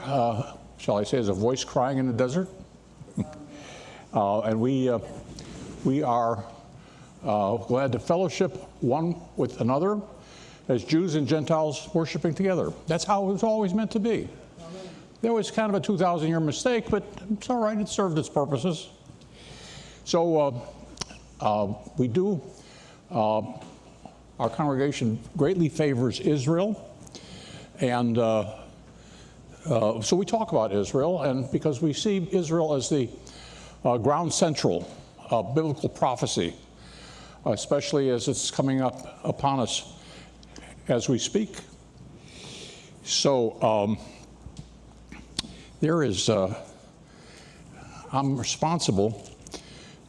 shall I say, is a voice crying in the desert. And we are glad to fellowship one with another as Jews and Gentiles worshiping together. That's how it was always meant to be. There was kind of a 2,000-year mistake, but it's all right. It served its purposes. So we do, our congregation greatly favors Israel. And so we talk about Israel, and because we see Israel as the ground central of biblical prophecy, especially as it's coming up upon us as we speak. So there is, I'm responsible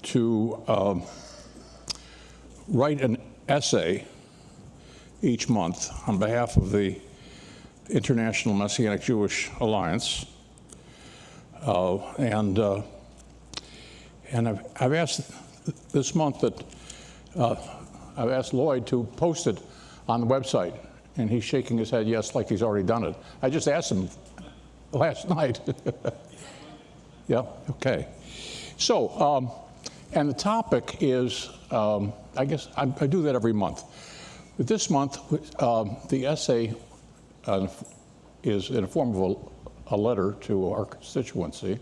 to write an essay each month on behalf of the International Messianic Jewish Alliance. And I've asked this month that, I've asked Lloyd to post it on the website, and he's shaking his head yes, like he's already done it. I just asked him last night. Yeah, okay. So, and the topic is, I guess I do that every month. But this month, the essay is in the form of a letter to our constituency.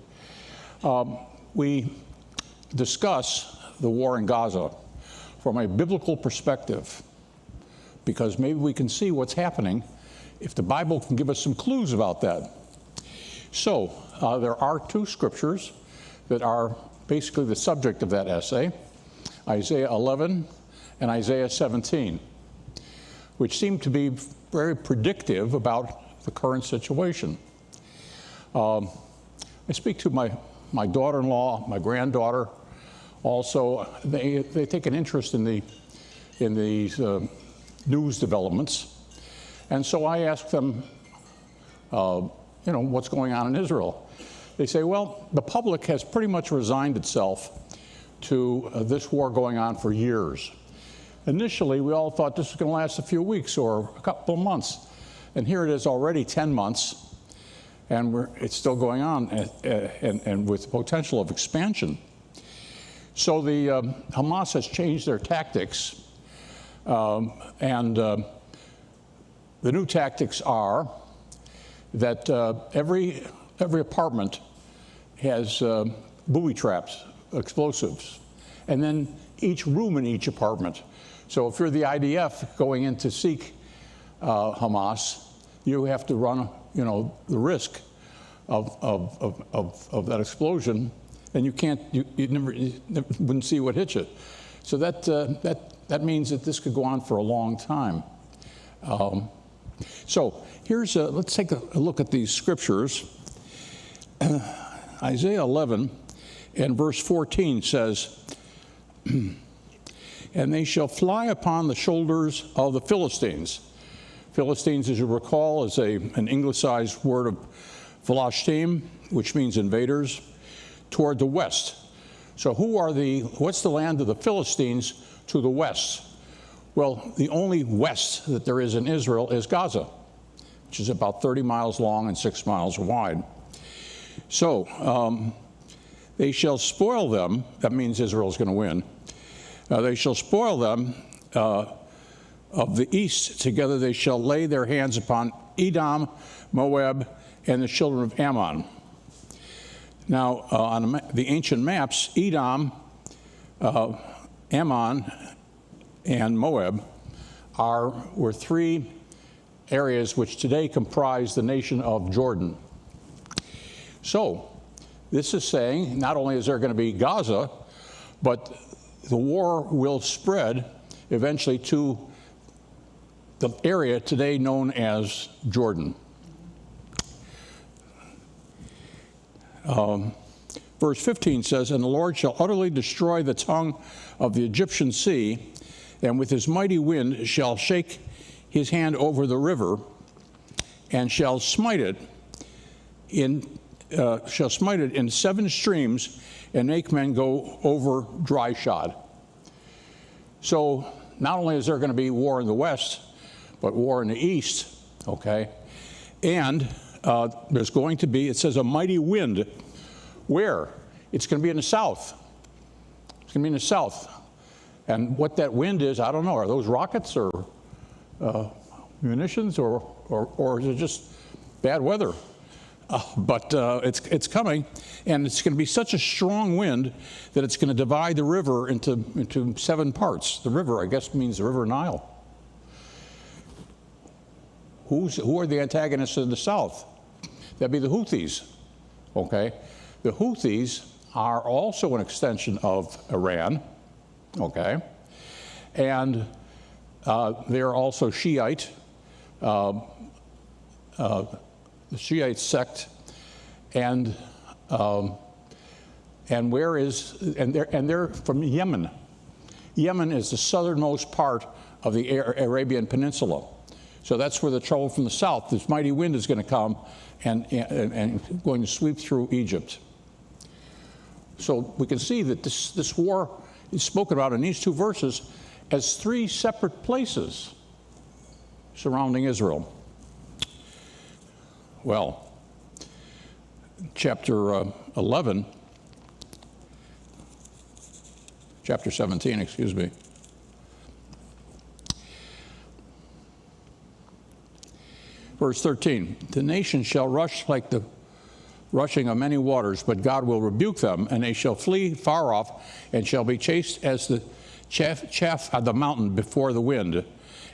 We discuss the war in Gaza from a biblical perspective, because maybe we can see what's happening if the Bible can give us some clues about that. So there are two scriptures that are basically the subject of that essay, Isaiah 11 and Isaiah 17, which seem to be very predictive about the current situation. I speak to my daughter-in-law, my granddaughter. Also, they take an interest in these news developments, and so I ask them, what's going on in Israel? They say, well, the public has pretty much resigned itself to this war going on for years. Initially, we all thought this was going to last a few weeks or a couple of months, and here it is already 10 months, and it's still going on, and with the potential of expansion. So the Hamas has changed their tactics, and the new tactics are that every apartment has booby traps, explosives, and then each room in each apartment. So if you're the IDF going in to seek Hamas, you have to run, the risk of that explosion, and you never wouldn't see what hit you. So that means that this could go on for a long time. So here's let's take a look at these scriptures. Isaiah 11 and verse 14 says, and they shall fly upon the shoulders of the Philistines. Philistines, as you recall, is an anglicized word of Philistine, which means invaders, toward the west. So what's the land of the Philistines to the west? Well, the only west that there is in Israel is Gaza, which is about 30 miles long and 6 miles wide. So they shall spoil them. That means Israel's going to win. They shall spoil them of the east. Together they shall lay their hands upon Edom, Moab, and the children of Ammon. Now, on the ancient maps, Edom, Ammon, and Moab were three areas which today comprise the nation of Jordan. So this is saying not only is there going to be Gaza, but the war will spread eventually to the area today known as Jordan. Verse 15 says, and the Lord shall utterly destroy the tongue of the Egyptian sea, and with his mighty wind shall shake his hand over the river, and shall smite it in 7 streams, and make men go over dry shod. So not only is there going to be war in the west, but war in the east, okay? And there's going to be, it says, a mighty wind. Where? It's going to be in the south. It's going to be in the south. And what that wind is, I don't know. Are those rockets or munitions, or is it just bad weather? But it's coming, and it's going to be such a strong wind that it's going to divide the river into 7 parts. The river, I guess, means the River Nile. Who are the antagonists in the south? That'd be the Houthis, okay? The Houthis are also an extension of Iran, okay? And they're also Shiite, the Shiite sect, and they're from Yemen. Yemen is the southernmost part of the Arabian Peninsula. So that's where the trouble from the south, this mighty wind is going to come and going to sweep through Egypt. So we can see that this war is spoken about in these 2 verses as 3 separate places surrounding Israel. Well, chapter 17, excuse me. Verse 13, the nations shall rush like the rushing of many waters, but God will rebuke them, and they shall flee far off, and shall be chased as the chaff on the mountain before the wind,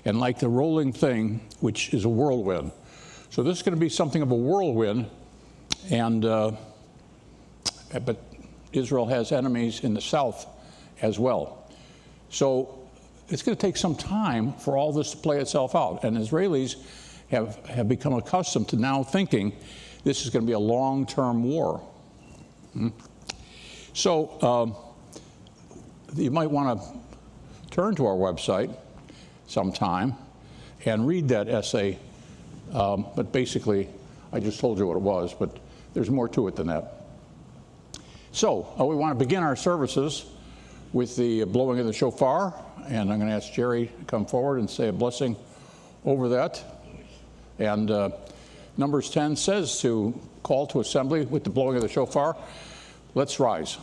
and like the rolling thing, which is a whirlwind. So this is going to be something of a whirlwind, and but Israel has enemies in the south as well. So it's going to take some time for all this to play itself out, and Israelis have become accustomed to now thinking this is going to be a long-term war. So you might want to turn to our website sometime and read that essay. But basically, I just told you what it was, but there's more to it than that. So we want to begin our services with the blowing of the shofar, and I'm going to ask Jerry to come forward and say a blessing over that. And Numbers 10 says to call to assembly with the blowing of the shofar. Let's rise.